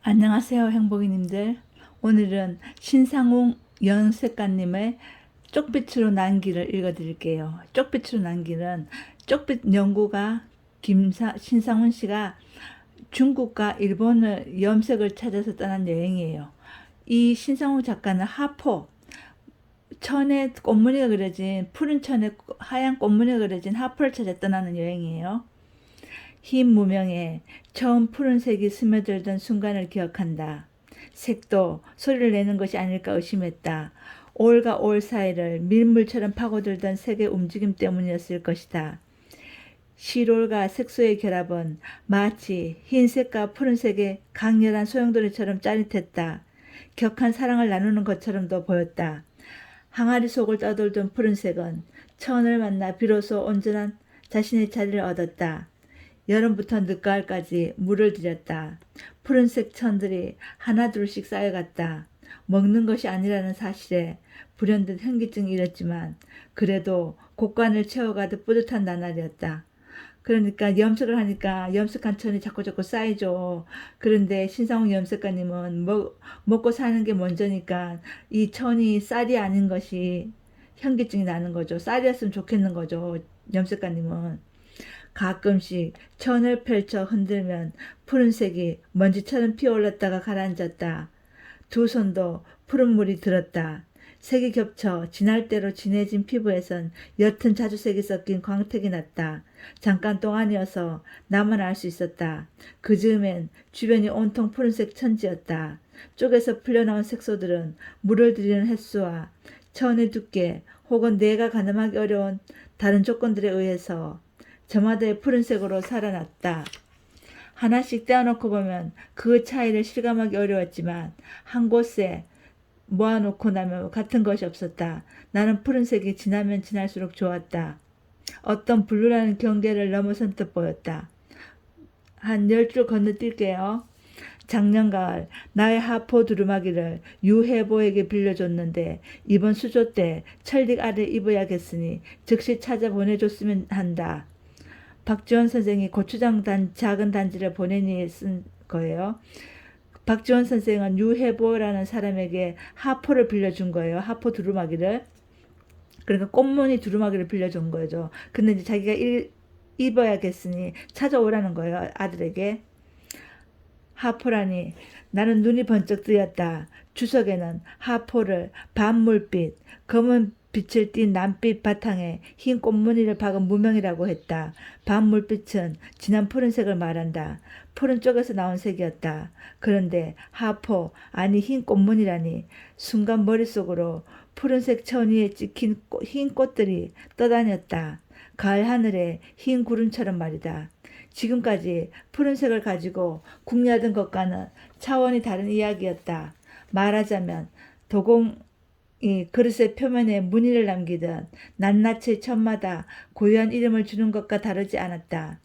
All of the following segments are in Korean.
안녕하세요, 행복이님들. 오늘은 신상웅 연색가님의 쪽빛으로 난 길을 읽어드릴게요. 쪽빛으로 난 길은 쪽빛 연구가 신상훈 씨가 중국과 일본을 염색을 찾아서 떠난 여행이에요. 이 신상훈 작가는 하포, 천에 꽃무늬가 그려진 푸른 천에 하얀 꽃무늬가 그려진 하포를 찾아 떠나는 여행이에요. 흰 무명에 처음 푸른색이 스며들던 순간을 기억한다. 색도 소리를 내는 것이 아닐까 의심했다. 올과 올 사이를 밀물처럼 파고들던 색의 움직임 때문이었을 것이다. 실올과 색소의 결합은 마치 흰색과 푸른색의 강렬한 소용돌이처럼 짜릿했다. 격한 사랑을 나누는 것처럼도 보였다. 항아리 속을 떠돌던 푸른색은 천을 만나 비로소 온전한 자신의 자리를 얻었다. 여름부터 늦가을까지 물을 들였다. 푸른색 천들이 하나둘씩 쌓여갔다. 먹는 것이 아니라는 사실에 불현듯 현기증이 일었지만 그래도 곡간을 채워가듯 뿌듯한 나날이었다. 그러니까 염색을 하니까 염색한 천이 자꾸자꾸 쌓이죠. 그런데 신상훈 염색가님은 먹고 사는 게 먼저니까 이 천이 쌀이 아닌 것이 현기증이 나는 거죠. 쌀이었으면 좋겠는 거죠. 염색가님은. 가끔씩 천을 펼쳐 흔들면 푸른색이 먼지처럼 피어올랐다가 가라앉았다. 두 손도 푸른 물이 들었다. 색이 겹쳐 진할 대로 진해진 피부에선 옅은 자주색이 섞인 광택이 났다. 잠깐 동안이어서 나만 알 수 있었다. 그 즈음엔 주변이 온통 푸른색 천지였다. 쪽에서 풀려나온 색소들은 물을 들이는 횟수와 천의 두께 혹은 내가 가늠하기 어려운 다른 조건들에 의해서 저마다의 푸른색으로 살아났다. 하나씩 떼어놓고 보면 그 차이를 실감하기 어려웠지만 한 곳에 모아놓고 나면 같은 것이 없었다. 나는 푸른색이 지나면 지날수록 좋았다. 어떤 블루라는 경계를 넘어선 듯 보였다. 한 10줄 건너뛸게요. 작년 가을 나의 하포 두루마기를 유해보에게 빌려줬는데 이번 수조 때 천릭 아래 입어야겠으니 즉시 찾아 보내줬으면 한다. 박지원 선생이 고추장 작은 단지를 보내니 쓴 거예요. 박지원 선생은 유해보라는 사람에게 하포를 빌려준 거예요. 하포 두루마기를. 그러니까 꽃무늬 두루마기를 빌려준 거죠. 근데 이제 자기가 입어야겠으니 찾아오라는 거예요. 아들에게. 하포라니 나는 눈이 번쩍 뜨였다. 주석에는 하포를 밤물빛, 검은 빛을 띤 남빛 바탕에 흰 꽃무늬를 박은 무명이라고 했다. 밤물빛은 진한 푸른색을 말한다. 푸른 쪽에서 나온 색이었다. 그런데 하포, 아니 흰 꽃무늬라니 순간 머릿속으로 푸른색 천 위에 찍힌 흰 꽃들이 떠다녔다. 가을 하늘에 흰 구름처럼 말이다. 지금까지 푸른색을 가지고 궁리하던 것과는 차원이 다른 이야기였다. 말하자면 도공이 그릇의 표면에 무늬를 남기던 낱낱이 천마다 고유한 이름을 주는 것과 다르지 않았다.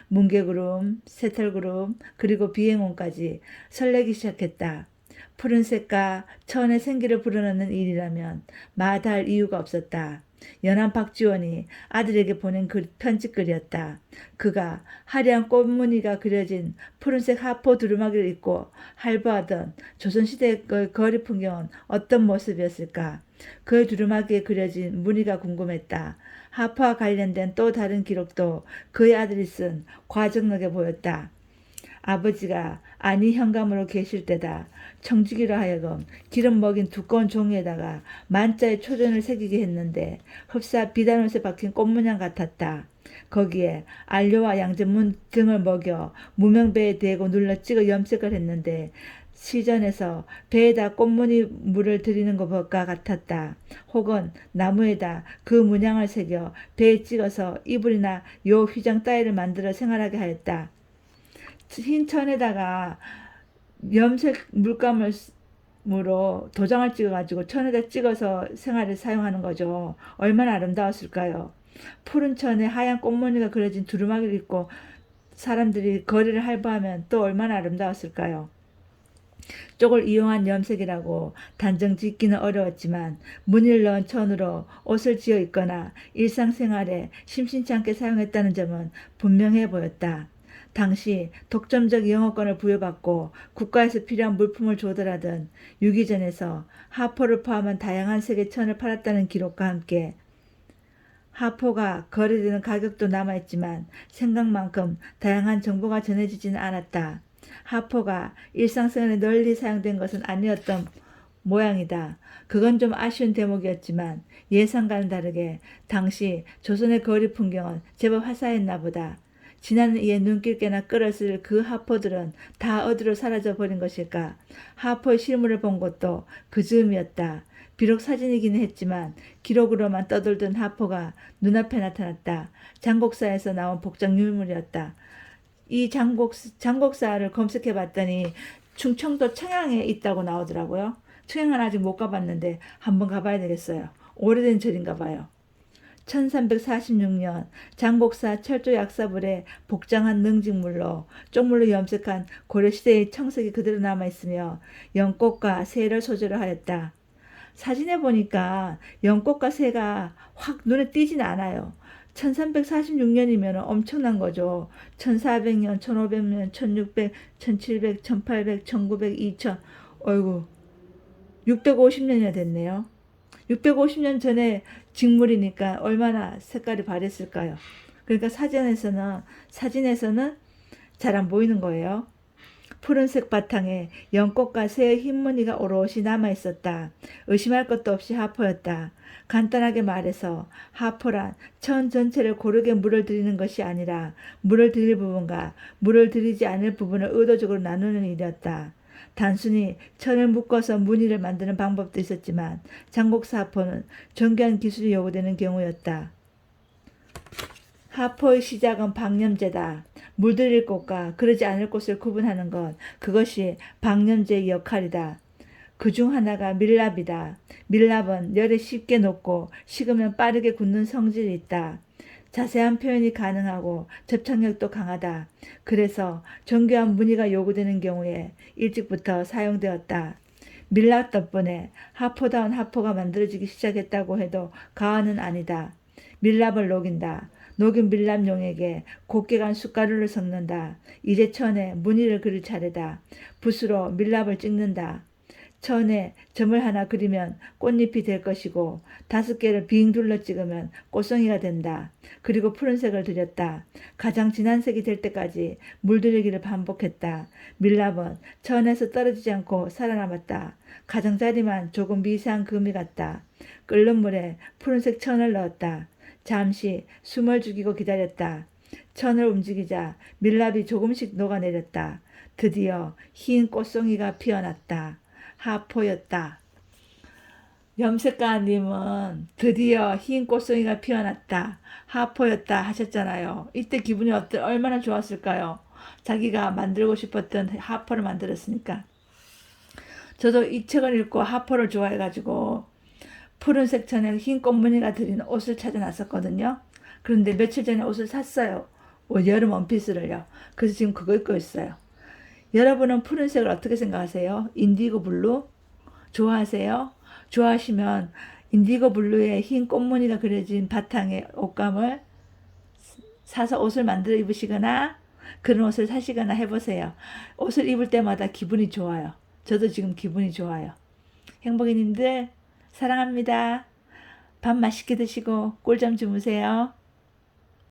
뭉게구름, 새털구름, 그리고 비행운까지 설레기 시작했다. 푸른색과 천의 생기를 불어넣는 일이라면 마다할 이유가 없었다. 연한 박지원이 아들에게 보낸 편지글이었다. 그가 화려한 꽃무늬가 그려진 푸른색 하포 두루마기를 입고 활보하던 조선시대의 거리 풍경은 어떤 모습이었을까? 그 두루마기에 그려진 무늬가 궁금했다. 하포와 관련된 또 다른 기록도 그의 아들이 쓴 과정록에 보였다. 아버지가 안이 현감으로 계실 때다. 청지기로 하여금 기름 먹인 두꺼운 종이에다가 만자의 초전을 새기게 했는데 흡사 비단옷에 박힌 꽃문양 같았다. 거기에 안료와 양재문 등을 먹여 무명배에 대고 눌러 찍어 염색을 했는데 시전에서 배에다 꽃무늬 물을 들이는 것과 같았다. 혹은 나무에다 그 문양을 새겨 배에 찍어서 이불이나 요 휘장 따위를 만들어 생활하게 하였다. 흰 천에다가 염색 물감으로 도장을 찍어가지고 천에다 찍어서 생활에 사용하는 거죠. 얼마나 아름다웠을까요? 푸른 천에 하얀 꽃무늬가 그려진 두루마기를 입고 사람들이 거리를 활보하면 또 얼마나 아름다웠을까요? 쪽을 이용한 염색이라고 단정 짓기는 어려웠지만 무늬를 넣은 천으로 옷을 지어 입거나 일상생활에 심심치 않게 사용했다는 점은 분명해 보였다. 당시 독점적 영어권을 부여받고 국가에서 필요한 물품을 조달하던 유기전에서 하포를 포함한 다양한 색의 천을 팔았다는 기록과 함께 하포가 거래되는 가격도 남아있지만 생각만큼 다양한 정보가 전해지지는 않았다. 하포가 일상생활에 널리 사용된 것은 아니었던 모양이다. 그건 좀 아쉬운 대목이었지만 예상과는 다르게 당시 조선의 거리 풍경은 제법 화사했나 보다. 지난 이의 눈길께나 끌었을 그 하포들은 다 어디로 사라져 버린 것일까? 하포의 실물을 본 것도 그 즈음이었다. 비록 사진이기는 했지만 기록으로만 떠돌던 하포가 눈앞에 나타났다. 장곡사에서 나온 복장 유물이었다. 이 장곡사를 검색해 봤더니 충청도 청양에 있다고 나오더라고요. 청양은 아직 못 가봤는데 한번 가봐야 되겠어요. 오래된 절인가 봐요. 1346년 장곡사 철조 약사불에 복장한 능직물로 쪽물로 염색한 고려시대의 청석이 그대로 남아있으며 연꽃과 새를 소재로 하였다. 사진에 보니까 연꽃과 새가 확 눈에 띄진 않아요. 1346년이면 엄청난 거죠. 1400년, 1500년, 1600, 1700, 1800, 1900, 2000, 어이구 650년이나 됐네요. 650년 전에 직물이니까 얼마나 색깔이 바랬을까요? 그러니까 사진에서는 잘 안 보이는 거예요. 푸른색 바탕에 연꽃과 새의 흰 무늬가 오롯이 남아있었다. 의심할 것도 없이 하포였다. 간단하게 말해서 하포란 천 전체를 고르게 물을 들이는 것이 아니라 물을 들일 부분과 물을 들이지 않을 부분을 의도적으로 나누는 일이었다. 단순히 천을 묶어서 무늬를 만드는 방법도 있었지만 장곡사 하포는 정교한 기술이 요구되는 경우였다. 하포의 시작은 방념제다. 물들일 곳과 그러지 않을 곳을 구분하는 것, 그것이 방념제의 역할이다. 그 중 하나가 밀랍이다. 밀랍은 열에 쉽게 녹고 식으면 빠르게 굳는 성질이 있다. 자세한 표현이 가능하고 접착력도 강하다. 그래서 정교한 무늬가 요구되는 경우에 일찍부터 사용되었다. 밀랍 덕분에 하포다운 하포가 만들어지기 시작했다고 해도 과언은 아니다. 밀랍을 녹인다. 녹인 밀랍용에게 곱게 간 숟가루를 섞는다. 이제 천에 무늬를 그릴 차례다. 붓으로 밀랍을 찍는다. 천에 점을 하나 그리면 꽃잎이 될 것이고 5개를 빙 둘러 찍으면 꽃송이가 된다. 그리고 푸른색을 들였다. 가장 진한 색이 될 때까지 물들이기를 반복했다. 밀랍은 천에서 떨어지지 않고 살아남았다. 가장자리만 조금 미세한 금이 같다. 끓는 물에 푸른색 천을 넣었다. 잠시 숨을 죽이고 기다렸다. 천을 움직이자 밀랍이 조금씩 녹아내렸다. 드디어 흰 꽃송이가 피어났다. 하포였다. 염색가님은 드디어 흰 꽃송이가 피어났다. 하포였다 하셨잖아요. 이때 기분이 얼마나 좋았을까요? 자기가 만들고 싶었던 하포를 만들었으니까. 저도 이 책을 읽고 하포를 좋아해가지고 푸른색 천에 흰 꽃무늬가 들인 옷을 찾아 놨었거든요. 그런데 며칠 전에 옷을 샀어요. 여름 원피스를요. 그래서 지금 그거 입고 있어요. 여러분은 푸른색을 어떻게 생각하세요? 인디고 블루? 좋아하세요? 좋아하시면 인디고 블루에 흰 꽃무늬가 그려진 바탕에 옷감을 사서 옷을 만들어 입으시거나 그런 옷을 사시거나 해보세요. 옷을 입을 때마다 기분이 좋아요. 저도 지금 기분이 좋아요. 행복이님들 사랑합니다. 밥 맛있게 드시고 꿀잠 주무세요.